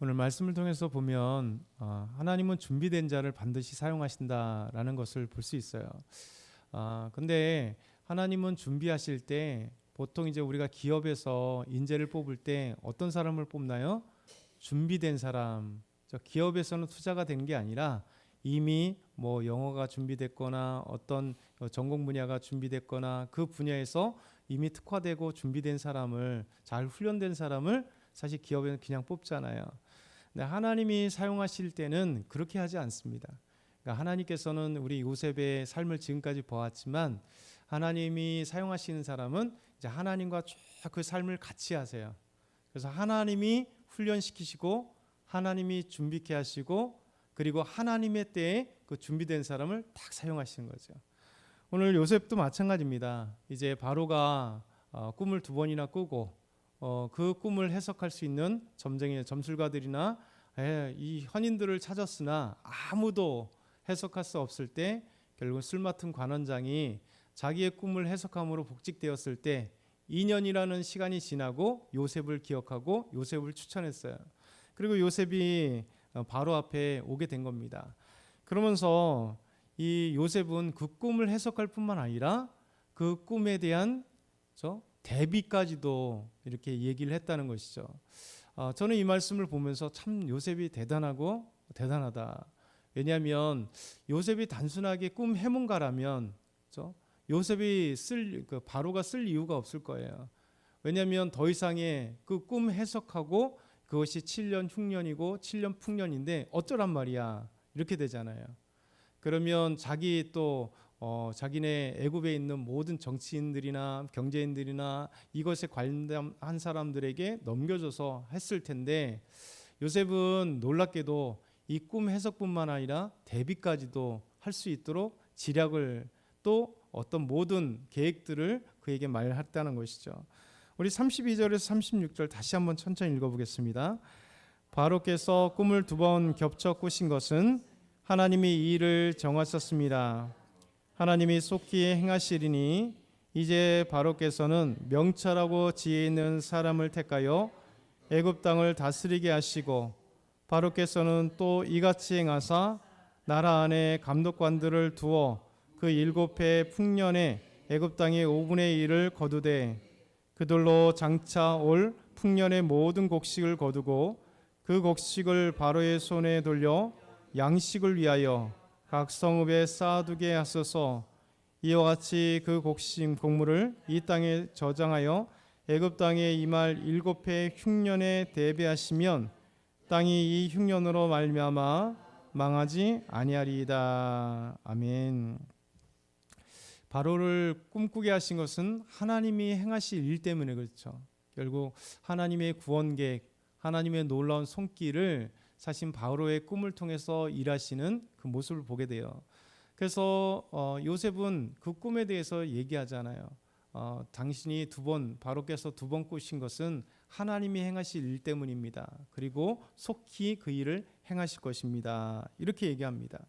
오늘 말씀을 통해서 보면 하나님은 준비된 자를 반드시 사용하신다라는 것을 볼 수 있어요. 근데 하나님은 준비하실 때 보통 이제 우리가 기업에서 인재를 뽑을 때 어떤 사람을 뽑나요? 준비된 사람. 기업에서는 투자가 된 게 아니라 이미 뭐 영어가 준비됐거나 어떤 전공 분야가 준비됐거나 그 분야에서 이미 특화되고 준비된 사람을, 잘 훈련된 사람을 사실 기업에는 그냥 뽑잖아요. 근데 하나님이 사용하실 때는 그렇게 하지 않습니다. 그러니까 하나님께서는 우리 요셉의 삶을 지금까지 보았지만 하나님이 사용하시는 사람은 이제 하나님과 쭉 그 삶을 같이 하세요. 그래서 하나님이 훈련시키시고 하나님이 준비케 하시고 그리고 하나님의 때에 그 준비된 사람을 딱 사용하시는 거죠. 오늘 요셉도 마찬가지입니다. 이제 바로가 꿈을 2번이나 꾸고 그 꿈을 해석할 수 있는 점술가들이나 이 현인들을 찾았으나 아무도 해석할 수 없을 때 결국 술 맡은 관원장이 자기의 꿈을 해석함으로 복직되었을 때 2년이라는 시간이 지나고 요셉을 기억하고 요셉을 추천했어요. 그리고 요셉이 바로 앞에 오게 된 겁니다. 그러면서 이 요셉은 그 꿈을 해석할 뿐만 아니라 그 꿈에 대한 대비까지도 이렇게 얘기를 했다는 것이죠. 저는 이 말씀을 보면서 참 요셉이 대단하고 대단하다. 왜냐하면 요셉이 단순하게 꿈 해몽가라면 요셉이 바로가 쓸 이유가 없을 거예요. 왜냐하면 더 이상의 그 꿈 해석하고 그것이 7년 흉년이고 7년 풍년인데 어쩌란 말이야. 이렇게 되잖아요. 그러면 자기네 애굽에 있는 모든 정치인들이나 경제인들이나 이것에 관련한 사람들에게 넘겨줘서 했을 텐데 요셉은 놀랍게도 이 꿈 해석뿐만 아니라 대비까지도 할 수 있도록 지략을 또 어떤 모든 계획들을 그에게 말했다는 것이죠. 우리 32절에서 36절 다시 한번 천천히 읽어보겠습니다. 바로께서 꿈을 2번 겹쳐 꾸신 것은 하나님이 이 일을 정하셨습니다. 하나님이 속히 행하시리니 이제 바로께서는 명철하고 지혜 있는 사람을 택하여 애굽 땅을 다스리게 하시고 바로께서는 또 이같이 행하사 나라 안에 감독관들을 두어 그 7해 풍년에 애굽 땅의 5분의 1을 거두되 그들로 장차 올 풍년의 모든 곡식을 거두고 그 곡식을 바로의 손에 돌려 양식을 위하여 각 성읍에 쌓아두게 하소서. 이와 같이 그 곡물을 이 땅에 저장하여 애굽 땅에 임할 7해 흉년에 대비하시면 땅이 이 흉년으로 말미암아 망하지 아니하리이다. 아멘. 바로를 꿈꾸게 하신 것은 하나님이 행하실 일 때문에 그렇죠. 결국 하나님의 구원 계획, 하나님의 놀라운 손길을 사실 바로의 꿈을 통해서 일하시는 그 모습을 보게 돼요. 그래서 요셉은 그 꿈에 대해서 얘기하잖아요. 당신이 바로께서 2번 꾸신 것은 하나님이 행하실 일 때문입니다. 그리고 속히 그 일을 행하실 것입니다. 이렇게 얘기합니다.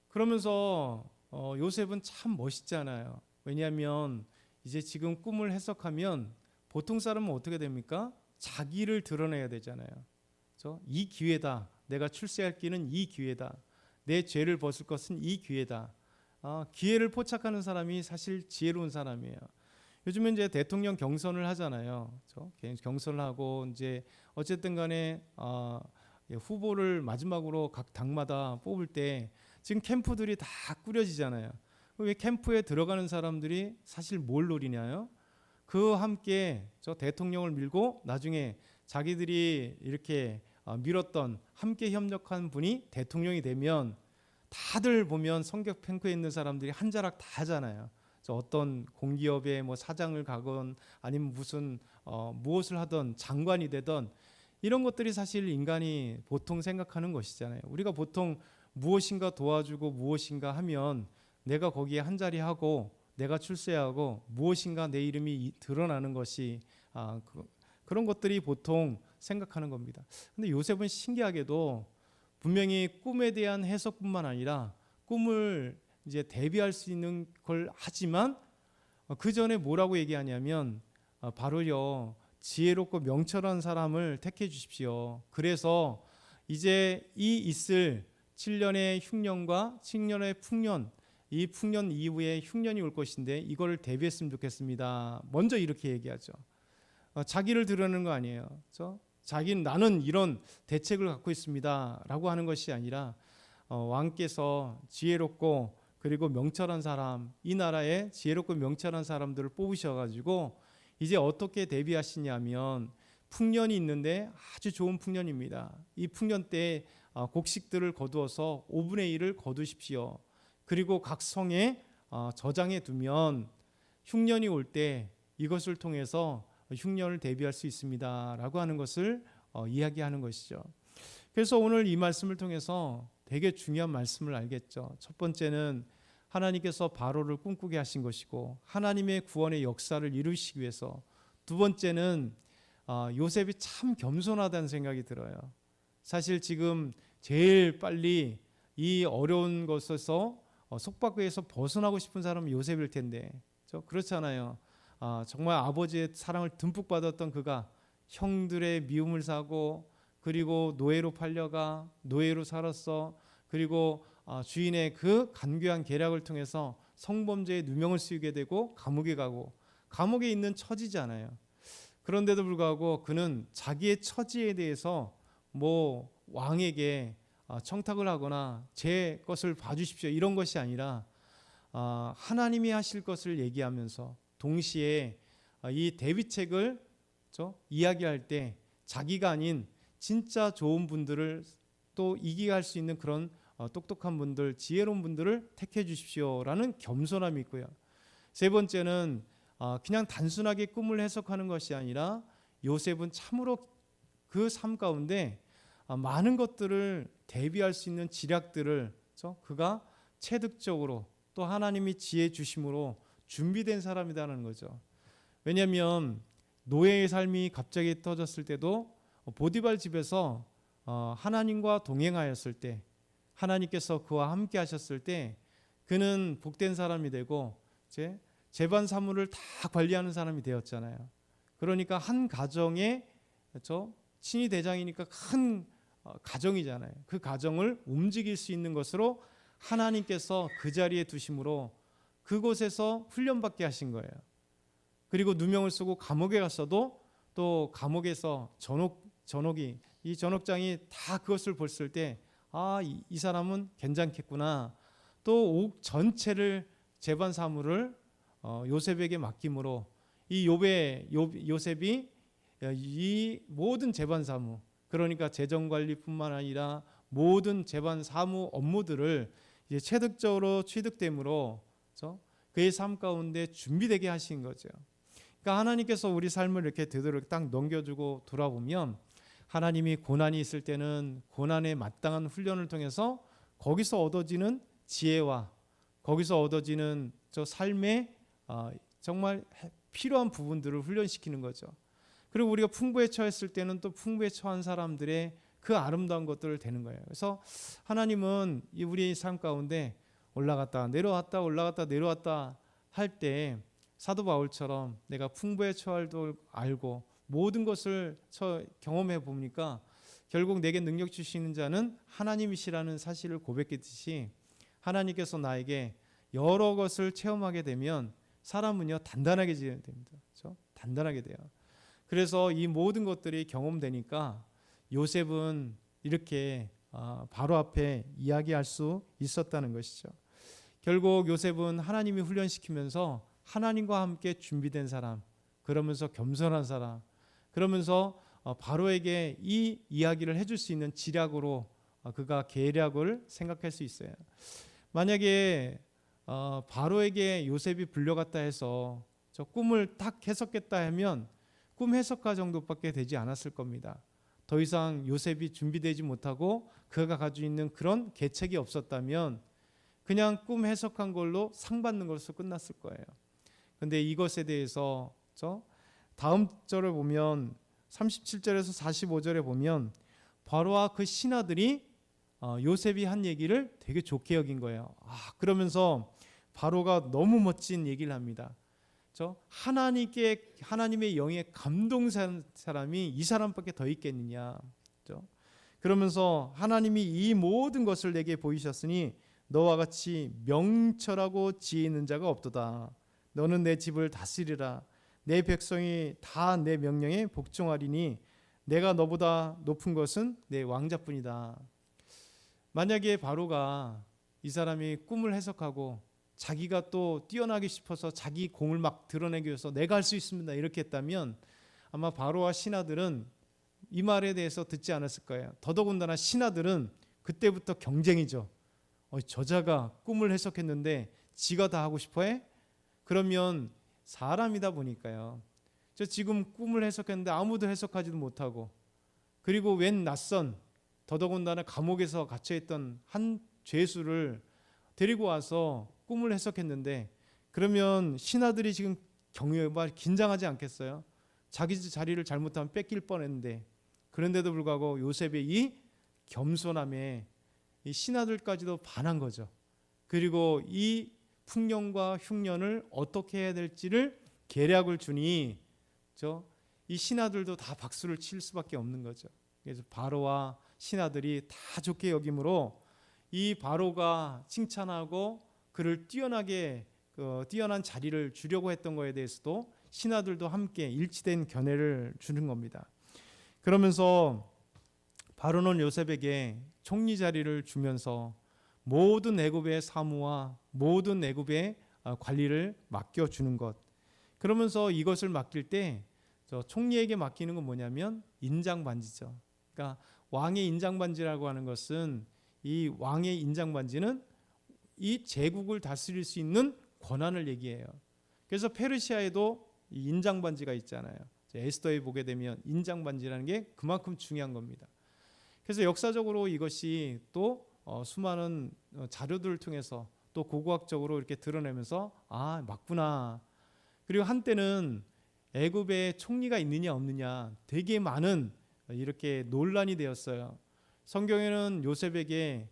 그러면서 요셉은 참 멋있잖아요. 왜냐하면 이제 지금 꿈을 해석하면 보통 사람은 어떻게 됩니까? 자기를 드러내야 되잖아요. 이 기회다. 내가 출세할 길은 이 기회다. 내 죄를 벗을 것은 이 기회다. 기회를 포착하는 사람이 사실 지혜로운 사람이에요. 요즘에 이제 대통령 경선을 하잖아요. 경선을 하고 이제 어쨌든 간에 후보를 마지막으로 각 당마다 뽑을 때 지금 캠프들이 다 꾸려지잖아요. 왜 캠프에 들어가는 사람들이 사실 뭘 노리냐요? 그와 함께 대통령을 밀고 나중에 자기들이 이렇게 밀었던 함께 협력한 분이 대통령이 되면 다들 보면 성격 팽크에 있는 사람들이 한 자락 다 하잖아요. 어떤 공기업의 사장을 가건 아니면 무슨 무엇을 하던 장관이 되던 이런 것들이 사실 인간이 보통 생각하는 것이잖아요. 우리가 보통 무엇인가 도와주고 무엇인가 하면 내가 거기에 한 자리 하고 내가 출세하고 무엇인가 내 이름이 드러나는 것이 그런 것들이 보통 생각하는 겁니다. 근데 요셉은 신기하게도 분명히 꿈에 대한 해석뿐만 아니라 꿈을 이제 대비할 수 있는 걸 하지만 그 전에 뭐라고 얘기하냐면 바로요 지혜롭고 명철한 사람을 택해 주십시오. 그래서 이제 이 있을 7년의 흉년과 7년의 풍년, 이 풍년 이후에 흉년이 올 것인데 이걸 대비했으면 좋겠습니다. 먼저 이렇게 얘기하죠. 자기를 드러내는 거 아니에요. 그렇죠? 자기는 나는 이런 대책을 갖고 있습니다라고 하는 것이 아니라 왕께서 지혜롭고 그리고 명철한 사람, 이 나라에 지혜롭고 명철한 사람들을 뽑으셔가지고 이제 어떻게 대비하시냐면 풍년이 있는데 아주 좋은 풍년입니다. 이 풍년 때 곡식들을 거두어서 5분의 1을 거두십시오. 그리고 각 성에 저장해 두면 흉년이 올 때 이것을 통해서 흉년을 대비할 수 있습니다라고 하는 것을 이야기하는 것이죠. 그래서 오늘 이 말씀을 통해서 되게 중요한 말씀을 알겠죠. 첫 번째는 하나님께서 바로를 꿈꾸게 하신 것이고 하나님의 구원의 역사를 이루시기 위해서, 두 번째는 요셉이 참 겸손하다는 생각이 들어요. 사실 지금 제일 빨리 이 어려운 것에서 속박에서 벗어나고 싶은 사람은 요셉일 텐데, 그렇잖아요. 정말 아버지의 사랑을 듬뿍 받았던 그가 형들의 미움을 사고 그리고 노예로 팔려가 노예로 살았어. 그리고 주인의 그 간교한 계략을 통해서 성범죄의 누명을 쓰이게 되고 감옥에 가고, 감옥에 있는 처지잖아요. 그런데도 불구하고 그는 자기의 처지에 대해서 왕에게 청탁을 하거나 제 것을 봐주십시오 이런 것이 아니라 하나님이 하실 것을 얘기하면서 동시에 이 대비책을 이야기할 때 자기가 아닌 진짜 좋은 분들을 또 이기게 할 수 있는 그런 똑똑한 분들, 지혜로운 분들을 택해 주십시오라는 겸손함이 있고요. 세 번째는 그냥 단순하게 꿈을 해석하는 것이 아니라 요셉은 참으로 그 삶 가운데 많은 것들을 대비할 수 있는 지략들을 그가 체득적으로 또 하나님이 지혜 주심으로 준비된 사람이라는 거죠. 왜냐하면 노예의 삶이 갑자기 터졌을 때도 보디발 집에서 하나님과 동행하였을 때, 하나님께서 그와 함께 하셨을 때 그는 복된 사람이 되고 재반 사무를 다 관리하는 사람이 되었잖아요. 그러니까 한 가정의 친위 대장이니까 큰 가정이잖아요. 그 가정을 움직일 수 있는 것으로 하나님께서 그 자리에 두심으로 그곳에서 훈련받게 하신 거예요. 그리고 누명을 쓰고 감옥에 갔어도 또 감옥에서 전옥이 이 전옥장이 다 그것을 봤을 때 이 사람은 괜찮겠구나. 또 옥 전체를 재반 사무를 요셉에게 맡김으로 이 요셉이 이 모든 재반 사무, 그러니까 재정 관리뿐만 아니라 모든 재반 사무 업무들을 이제 체득적으로 취득됨으로 그의 삶 가운데 준비되게 하신 거죠. 그러니까 하나님께서 우리 삶을 이렇게 되도록 딱 넘겨주고 돌아보면 하나님이 고난이 있을 때는 고난에 마땅한 훈련을 통해서 거기서 얻어지는 지혜와 거기서 얻어지는 삶의 정말 필요한 부분들을 훈련시키는 거죠. 그리고 우리가 풍부에 처했을 때는 또 풍부에 처한 사람들의 그 아름다운 것들을 되는 거예요. 그래서 하나님은 우리의 삶 가운데 올라갔다 내려왔다 올라갔다 내려왔다 할 때 사도 바울처럼 내가 풍부에 처할 줄 알고 모든 것을 경험해 보니까 결국 내게 능력 주시는 자는 하나님이시라는 사실을 고백했듯이 하나님께서 나에게 여러 것을 체험하게 되면 사람은요 단단하게 됩니다. 그렇죠? 단단하게 돼요. 그래서 이 모든 것들이 경험되니까 요셉은 이렇게 바로 앞에 이야기할 수 있었다는 것이죠. 결국 요셉은 하나님이 훈련시키면서 하나님과 함께 준비된 사람, 그러면서 겸손한 사람, 그러면서 바로에게 이 이야기를 해줄 수 있는 지략으로 그가 계략을 생각할 수 있어요. 만약에 바로에게 요셉이 불려갔다 해서 저 꿈을 딱 해석했다 하면 꿈 해석가 정도밖에 되지 않았을 겁니다. 더 이상 요셉이 준비되지 못하고 그가 가지고 있는 그런 계책이 없었다면 그냥 꿈 해석한 걸로 상 받는 것으로 끝났을 거예요. 그런데 이것에 대해서 다음 절을 보면 37절에서 45절에 보면 바로와 그 신하들이 요셉이 한 얘기를 되게 좋게 여긴 거예요. 그러면서 바로가 너무 멋진 얘기를 합니다. 하나님의 영에 감동한 사람이 이 사람밖에 더 있겠느냐. 그러면서 하나님이 이 모든 것을 내게 보이셨으니 너와 같이 명철하고 지혜 있는 자가 없도다. 너는 내 집을 다스리라. 내 백성이 다 내 명령에 복종하리니 내가 너보다 높은 것은 내 왕자뿐이다. 만약에 바로가 이 사람이 꿈을 해석하고 자기가 또 뛰어나기 싶어서 자기 공을 막 드러내기 위해서 내가 할 수 있습니다 이렇게 했다면 아마 바로와 신하들은 이 말에 대해서 듣지 않았을 거예요. 더더군다나 신하들은 그때부터 경쟁이죠. 저자가 꿈을 해석했는데 지가 다 하고 싶어해? 그러면 사람이다 보니까요. 저 지금 꿈을 해석했는데 아무도 해석하지도 못하고, 그리고 웬 낯선, 더더군다나 감옥에서 갇혀있던 한 죄수를 데리고 와서 꿈을 해석했는데, 그러면 신하들이 지금 긴장하지 않겠어요? 자기 자리를 잘못하면 뺏길 뻔했는데, 그런데도 불구하고 요셉의 이 겸손함에 이 신하들까지도 반한 거죠. 그리고 이 풍년과 흉년을 어떻게 해야 될지를 계략을 주니 이 신하들도 다 박수를 칠 수밖에 없는 거죠. 그래서 바로와 신하들이 다 좋게 여김으로 이 바로가 칭찬하고 그를 뛰어난 자리를 주려고 했던 것에 대해서도 신하들도 함께 일치된 견해를 주는 겁니다. 그러면서 바로는 요셉에게 총리 자리를 주면서 모든 애굽의 사무와 모든 애굽의 관리를 맡겨주는 것. 그러면서 이것을 맡길 때 총리에게 맡기는 건 뭐냐면 인장반지죠. 그러니까 왕의 인장반지라고 하는 것은, 이 왕의 인장반지는 이 제국을 다스릴 수 있는 권한을 얘기해요. 그래서 페르시아에도 이 인장반지가 있잖아요. 에스더에 보게 되면 인장반지라는 게 그만큼 중요한 겁니다. 그래서 역사적으로 이것이 또 수많은 자료들을 통해서 또 고고학적으로 이렇게 드러내면서 맞구나. 그리고 한때는 애굽에 총리가 있느냐 없느냐 되게 많은 이렇게 논란이 되었어요. 성경에는 요셉에게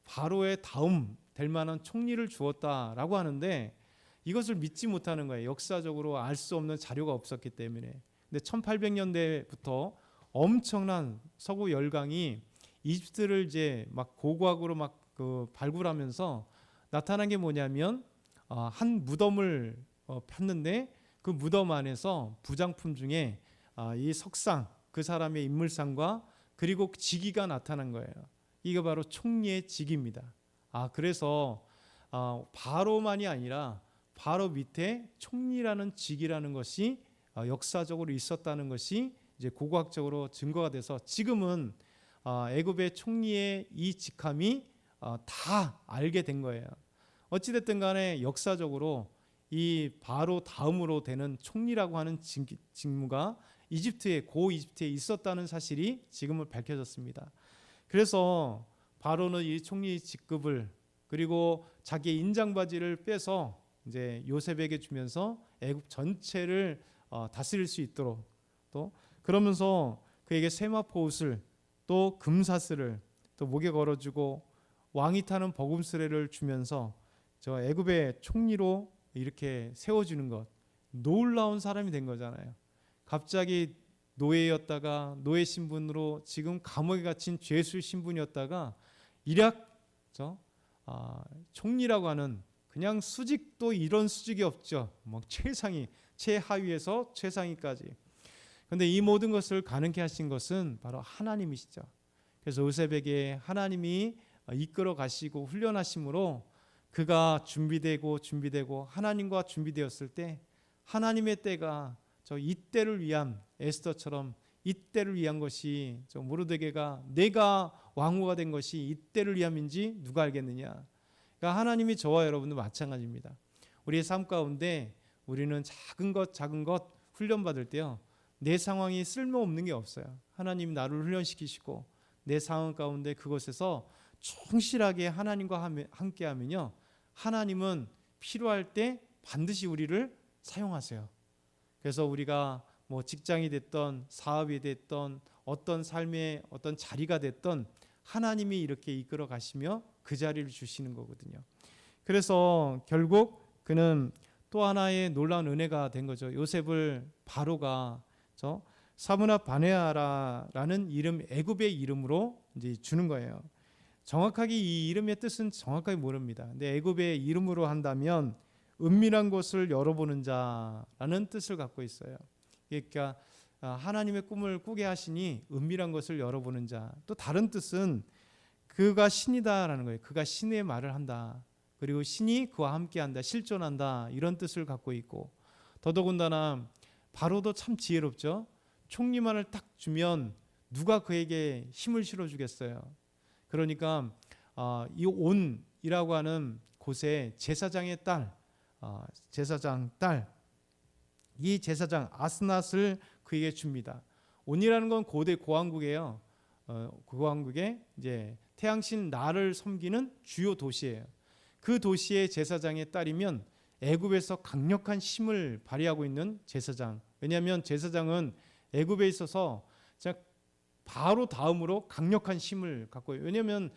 바로의 다음 될 만한 총리를 주었다라고 하는데 이것을 믿지 못하는 거예요. 역사적으로 알 수 없는 자료가 없었기 때문에. 근데 1800년대부터 엄청난 서구 열강이 이집트를 이제 막 고고학으로 발굴하면서 나타난 게 뭐냐면 한 무덤을 폈는데 그 무덤 안에서 부장품 중에 이 석상, 그 사람의 인물상과 그리고 직위가 나타난 거예요. 이게 바로 총리의 직위입니다. 그래서 바로만이 아니라 바로 밑에 총리라는 직위라는 것이 역사적으로 있었다는 것이 이제 고고학적으로 증거가 돼서 지금은 애굽의 총리의 이 직함이 다 알게 된 거예요. 어찌됐든 간에 역사적으로 이 바로 다음으로 되는 총리라고 하는 직무가 고 이집트에 있었다는 사실이 지금은 밝혀졌습니다. 그래서 바로는 이 총리 직급을 그리고 자기의 인장바지를 빼서 이제 요셉에게 주면서 애굽 전체를 다스릴 수 있도록, 또 그러면서 그에게 세마포 옷을 또 금사슬을 또 목에 걸어주고 왕이 타는 버금스레를 주면서 애굽의 총리로 이렇게 세워주는 것, 놀라운 사람이 된 거잖아요. 갑자기 노예였다가 노예 신분으로 지금 감옥에 갇힌 죄수 신분이었다가 일약 총리라고 하는, 그냥 수직도 이런 수직이 없죠. 최하위에서 최상위까지. 그런데 이 모든 것을 가능케 하신 것은 바로 하나님이시죠. 그래서 요셉에게 하나님이 이끌어 가시고 훈련하심으로 그가 준비되고 하나님과 준비되었을 때 하나님의 때가 이때를 위한, 에스더처럼 이때를 위한 것이 모르드게가 내가 왕후가 된 것이 이때를 위함인지 누가 알겠느냐. 그러니까 하나님이 저와 여러분도 마찬가지입니다. 우리의 삶 가운데 우리는 작은 것 훈련받을 때요, 내 상황이 쓸모없는 게 없어요. 하나님이 나를 훈련시키시고 내 상황 가운데 그것에서 충실하게 하나님과 함께 하면요, 하나님은 필요할 때 반드시 우리를 사용하세요. 그래서 우리가 직장이 됐던 사업이 됐던 어떤 삶의 어떤 자리가 됐던 하나님이 이렇게 이끌어 가시며 그 자리를 주시는 거거든요. 그래서 결국 그는 또 하나의 놀라운 은혜가 된 거죠. 요셉을 바로가 저 사므나 바네아라라는 이름, 애굽의 이름으로 이제 주는 거예요. 정확하게 이 이름의 뜻은 정확하게 모릅니다. 근데 애굽의 이름으로 한다면 은밀한 곳을 열어보는 자라는 뜻을 갖고 있어요. 그러니까 하나님의 꿈을 꾸게 하시니 은밀한 것을 열어보는 자. 또 다른 뜻은 그가 신이다라는 거예요. 그가 신의 말을 한다. 그리고 신이 그와 함께한다, 실존한다, 이런 뜻을 갖고 있고, 더더군다나 바로도 참 지혜롭죠. 총리만을 딱 주면 누가 그에게 힘을 실어주겠어요. 그러니까 이 온이라고 하는 곳에 제사장의 딸, 제사장 딸, 이 제사장 아스낫을 그에게 줍니다. 온이라는 건 고대 고왕국이에요. 고왕국의 이제 태양신 나를 섬기는 주요 도시예요. 그 도시의 제사장의 딸이면 애굽에서 강력한 힘을 발휘하고 있는 제사장. 왜냐하면 제사장은 애굽에 있어서 바로 다음으로 강력한 힘을 갖고 있어요. 왜냐하면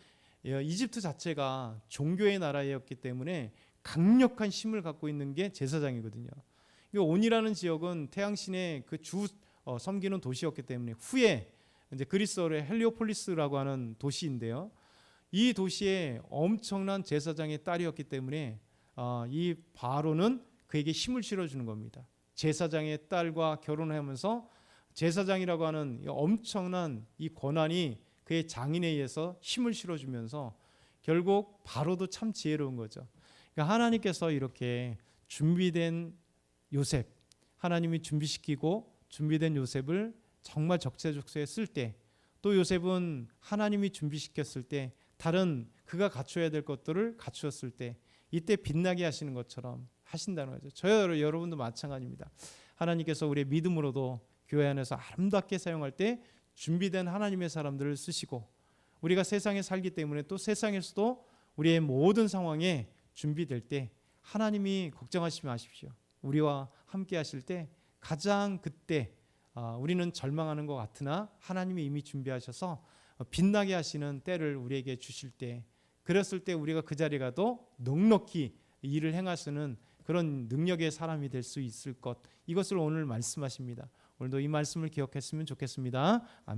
이집트 자체가 종교의 나라였기 때문에 강력한 힘을 갖고 있는 게 제사장이거든요. 온이라는 지역은 태양신의 그 주 섬기는 도시였기 때문에 후에 이제 그리스어의 헬리오폴리스라고 하는 도시인데요. 이 도시에 엄청난 제사장의 딸이었기 때문에 이 바로는 그에게 힘을 실어주는 겁니다. 제사장의 딸과 결혼하면서 제사장이라고 하는 엄청난 이 권한이 그의 장인에 의해서 힘을 실어주면서 결국 바로도 참 지혜로운 거죠. 그러니까 하나님께서 이렇게 준비된 요셉, 하나님이 준비시키고 준비된 요셉을 정말 적재적소에 쓸 때, 또 요셉은 하나님이 준비시켰을 때 다른 그가 갖춰야 될 것들을 갖추었을 때 이때 빛나게 하시는 것처럼 하신다는 거죠. 저희 여러분도 마찬가지입니다. 하나님께서 우리의 믿음으로도 교회 안에서 아름답게 사용할 때 준비된 하나님의 사람들을 쓰시고, 우리가 세상에 살기 때문에 또 세상에서도 우리의 모든 상황에 준비될 때 하나님이 걱정하지 마십시오. 우리와 함께 하실 때 가장 그때 우리는 절망하는 것 같으나 하나님이 이미 준비하셔서 빛나게 하시는 때를 우리에게 주실 때, 그랬을 때 우리가 그 자리에 가도 넉넉히 일을 행할 수 있는 그런 능력의 사람이 될 수 있을 것, 이것을 오늘 말씀하십니다. 오늘도 이 말씀을 기억했으면 좋겠습니다. 아멘.